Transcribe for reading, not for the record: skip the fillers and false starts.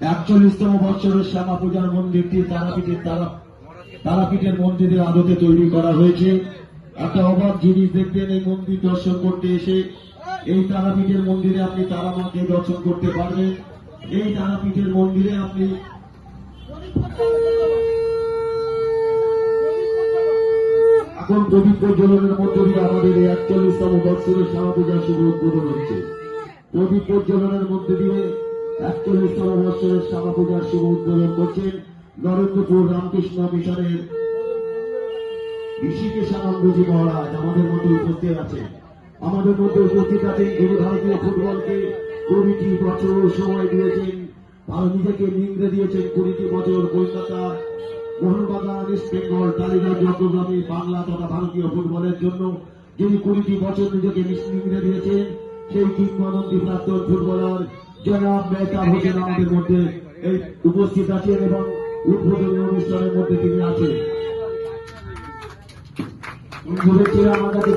41তম বৎসরের শ্যামা পূজার মন্দিরটি তারাপীঠের মন্দিরের আদতে তৈরি করা হয়েছে। একটা অবাক জিনিস দেখবেন, এই মন্দির দর্শন করতে এসে এই তারাপীঠের মন্দিরে আপনি তারা মাকে দর্শন করতে পারবেন। এই তারাপীঠের মন্দিরে আপনি এখন প্রদীপ প্রজ্বলনের মধ্য দিয়ে আমাদের এই 41তম বৎসরের শ্যামা পূজার শুভ উদ্বোধন হচ্ছে। প্রদীপ প্রজ্বলনের মধ্যে দিয়ে 41তম বৎসরের শ্যামা পূজার শুভ উদ্বোধন করছেন নরেন্দ্রপুর রামকৃষ্ণ মিশনের ঋষিকেশানন্দজি মহারাজ আমাদের মধ্যে উপস্থিত আছেন। আমাদের মধ্যে উপস্থিত আছেন যিনি ভারতীয় ফুটবলকে 20টি বছর সময় দিয়েছেন, নিজেকে নিংড়ে দিয়েছেন 20টি বছর। কলকাতা, মোহনবাগান, ইস্ট বেঙ্গল, টালিগঞ্জ, চট্টগ্রামে বাংলা তথা ভারতীয় ফুটবলের জন্য যিনি 20টি বছর নিজেকে নিংড়ে দিয়েছেন, সেই কিংবদন্তি প্রাক্তন ফুটবলার জনাব মেহতাব হোসেন আমাদের মধ্যে এই উপস্থিত আছেন এবং উদ্বোধনী অনুষ্ঠানের মধ্যে তিনি আছেন। শুভেচ্ছা আমার কাছে